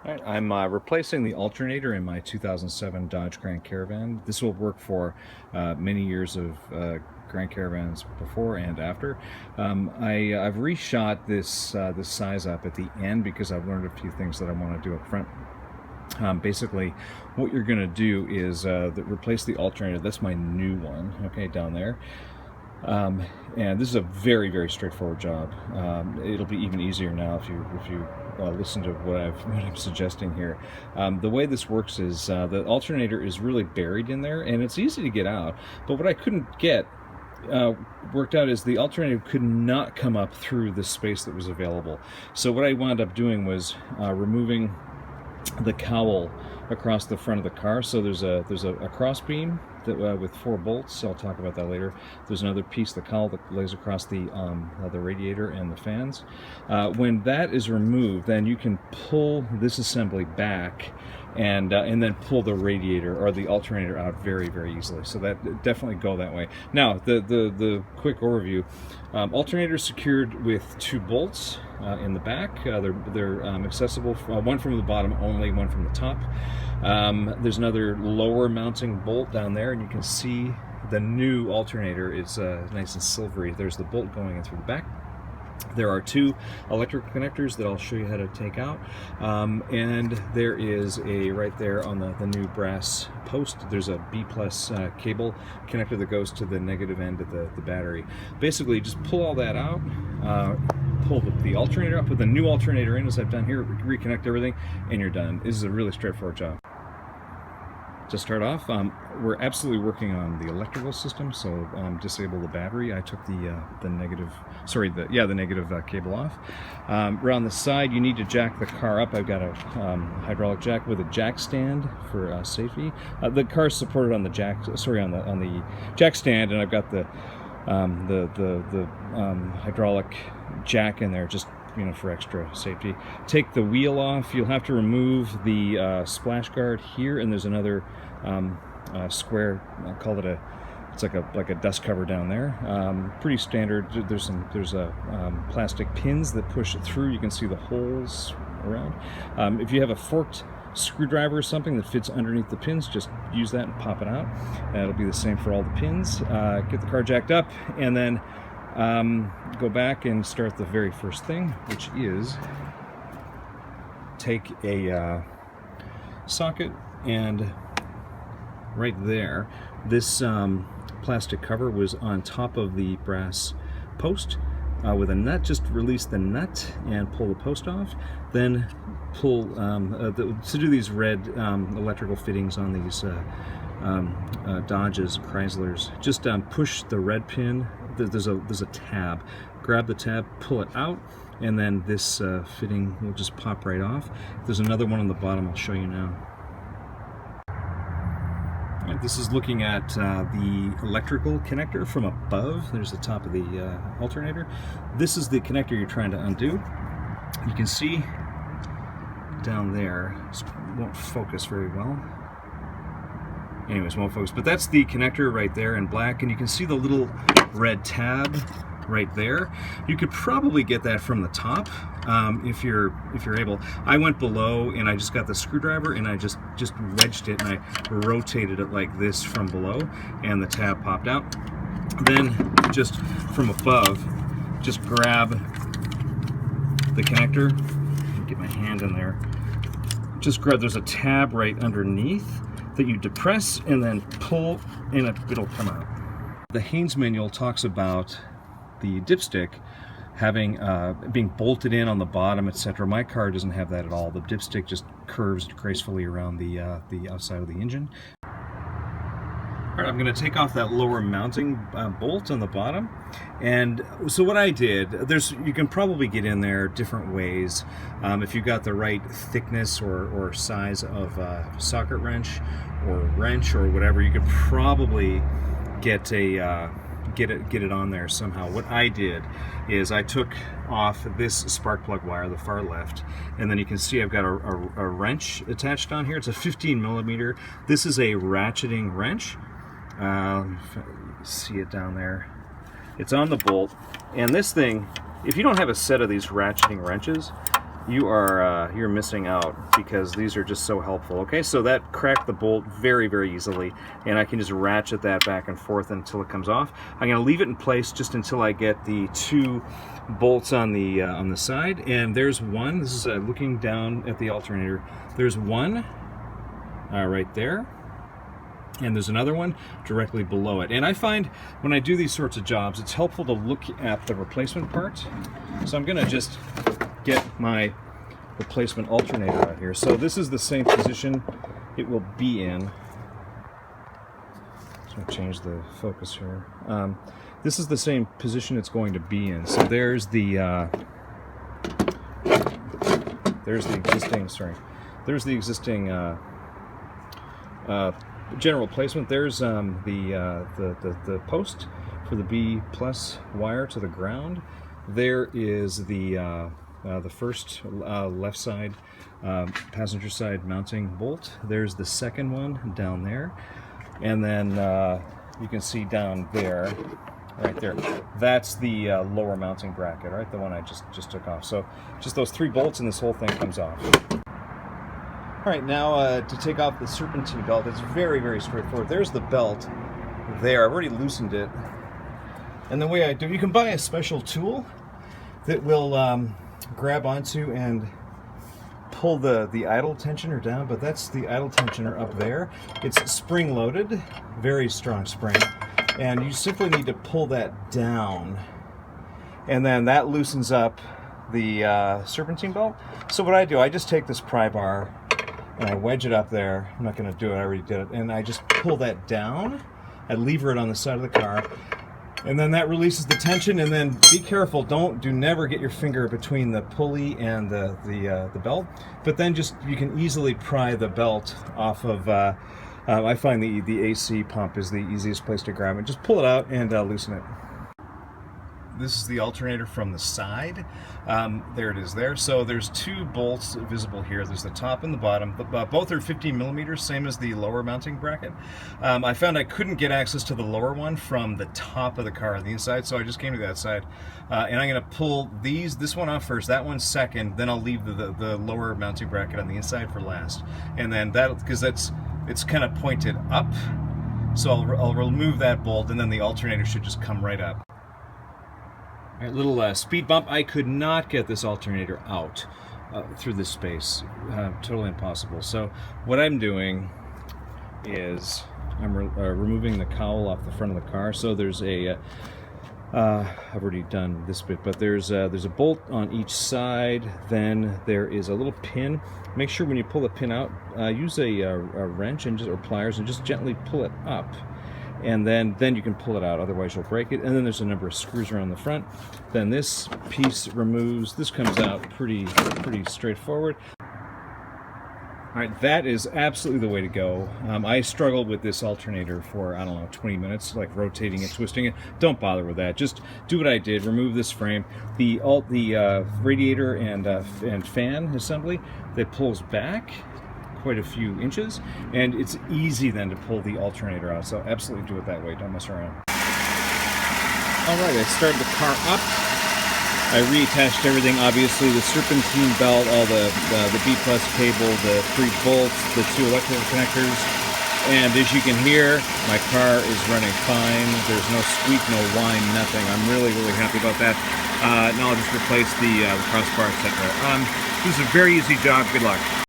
All right, I'm replacing the alternator in my 2007 Dodge Grand Caravan. This will work for many years of Grand Caravans before and after. I've reshot this size up at the end because I've learned a few things that I want to do up front. Basically, what you're going to do is replace the alternator. That's my new one, okay, down there. And this is a very straightforward job. It'll be even easier now if you listen to what I'm suggesting here. The way this works is the alternator is really buried in there, and it's easy to get out. But what I couldn't get worked out is the alternator could not come up through the space that was available. So what I wound up doing was removing the cowl across the front of the car. So there's a cross beam that, with 4 bolts. I'll talk about that later. There's another piece, the cowl, that lays across the radiator and the fans. When that is removed, then you can pull this assembly back and then pull the radiator or the alternator out very easily. So that definitely go that way. Now the quick overview: alternator secured with 2 bolts in the back. They're accessible. One from the bottom only, one from the top. There's another lower mounting bolt down there, and you can see the new alternator is nice and silvery. There's the bolt going in through the back. There are 2 electrical connectors that I'll show you how to take out, and there is a right there on the new brass post. There's a B+ cable connector that goes to the negative end of the battery. Basically, just pull all that out, pull the alternator up, put the new alternator in as I've done here, reconnect everything, and you're done. This is a really straightforward job. To start off, we're absolutely working on the electrical system, so disable the battery. I took the negative cable off. Around the side, you need to jack the car up. I've got a hydraulic jack with a jack stand for safety. The car is supported on the on the jack stand, and I've got the hydraulic jack in there, just for extra safety. Take the wheel off. You'll have to remove the splash guard here, and there's another square. I call it it's like a dust cover down there. Pretty standard. There's plastic pins that push it through. You can see the holes around. If you have a forked screwdriver or something that fits underneath the pins, just use that and pop it out. It'll be the same for all the pins. Get the car jacked up, and then go back and start the very first thing, which is take a socket, and right there, this plastic cover was on top of the brass post with a nut. Just release the nut and pull the post off. Then pull to do these red electrical fittings on these Dodges, Chryslers. Just push the red pin. There's a tab. Grab the tab, pull it out, and then this fitting will just pop right off. There's another one on the bottom. I'll show you now. Right, this is looking at the electrical connector from above. There's the top of the alternator. This is the connector you're trying to undo. You can see down there. This won't focus very well. Anyways, won't focus, but that's the connector right there in black, and you can see the little red tab right there. You could probably get that from the top if you're able. I went below, and I just got the screwdriver, and I just wedged it, and I rotated it like this from below, and the tab popped out. Then just from above, just grab the connector. Get my hand in there. Just grab. There's a tab right underneath that you depress and then pull, and it'll come out. The Haynes manual talks about the dipstick having being bolted in on the bottom, etc. My car doesn't have that at all. The dipstick just curves gracefully around the outside of the engine. All right, I'm going to take off that lower mounting bolt on the bottom, and so what I did, you can probably get in there different ways. If you've got the right thickness or size of socket wrench or whatever, you could probably get it on there somehow. What I did is I took off this spark plug wire, the far left, and then you can see I've got a wrench attached on here. It's a 15 millimeter. This is a ratcheting wrench. See it down there. It's on the bolt, and this thing, if you don't have a set of these ratcheting wrenches, you're missing out, because these are just so helpful. Okay, so that cracked the bolt very, very easily, and I can just ratchet that back and forth until it comes off. I'm going to leave it in place just until I get the 2 bolts on the side. And there's one. This is looking down at the alternator. There's one right there. And there's another one directly below it. And I find when I do these sorts of jobs, it's helpful to look at the replacement part. So I'm going to just get my replacement alternator out here. So this is the same position it will be in. Just going to change the focus here. This is the same position it's going to be in. So there's the existing general placement. There's the post for the B plus wire to the ground. There is the first left side passenger side mounting bolt. There's the second one down there, and then you can see down there, right there, that's the lower mounting bracket, right, the one I just took off. So just those 3 bolts and this whole thing comes off. All right, now to take off the serpentine belt, it's very, very straightforward. There's the belt there. I've already loosened it. And the way I do, you can buy a special tool that will grab onto and pull the idle tensioner down, but that's the idle tensioner up there. It's spring loaded, very strong spring, and you simply need to pull that down, and then that loosens up the serpentine belt. So what I do, I just take this pry bar and I wedge it up there. I'm not going to do it, I already did it. And I just pull that down. I lever it on the side of the car. And then that releases the tension. And then be careful, do never get your finger between the pulley and the belt. But then you can easily pry the belt off of, I find the AC pump is the easiest place to grab it. Just pull it out and loosen it. This is the alternator from the side. There it is there. So there's 2 bolts visible here. There's the top and the bottom. Both are 15 millimeters, same as the lower mounting bracket. I found I couldn't get access to the lower one from the top of the car on the inside, so I just came to that side. And I'm going to pull this one off first, that one second, then I'll leave the lower mounting bracket on the inside for last. And then because it's kind of pointed up, so I'll remove that bolt, and then the alternator should just come right up. All right, little speed bump. I could not get this alternator out through this space. Totally impossible. So what I'm doing is I'm removing the cowl off the front of the car. So there's I've already done this bit, but there's a bolt on each side. Then there is a little pin. Make sure when you pull the pin out, use a wrench or pliers and just gently pull it up. And then you can pull it out, otherwise you'll break it. And then there's a number of screws around the front. Then this piece removes. This comes out pretty straightforward. All right, that is absolutely the way to go. I struggled with this alternator for, I don't know, 20 minutes, like rotating it, twisting it. Don't bother with that. Just do what I did. Remove this frame. The radiator and fan assembly that pulls back quite a few inches, and it's easy then to pull the alternator out. So absolutely do it that way. Don't mess around. All right, I started the car up. I reattached everything, obviously, the serpentine belt, all the B plus cable, the 3 bolts, the 2 electrical connectors, and as you can hear, my car is running fine. There's no squeak, no whine, nothing. I'm really, really happy about that. Now I'll just replace the crossbar, etc. This is a very easy job. Good luck.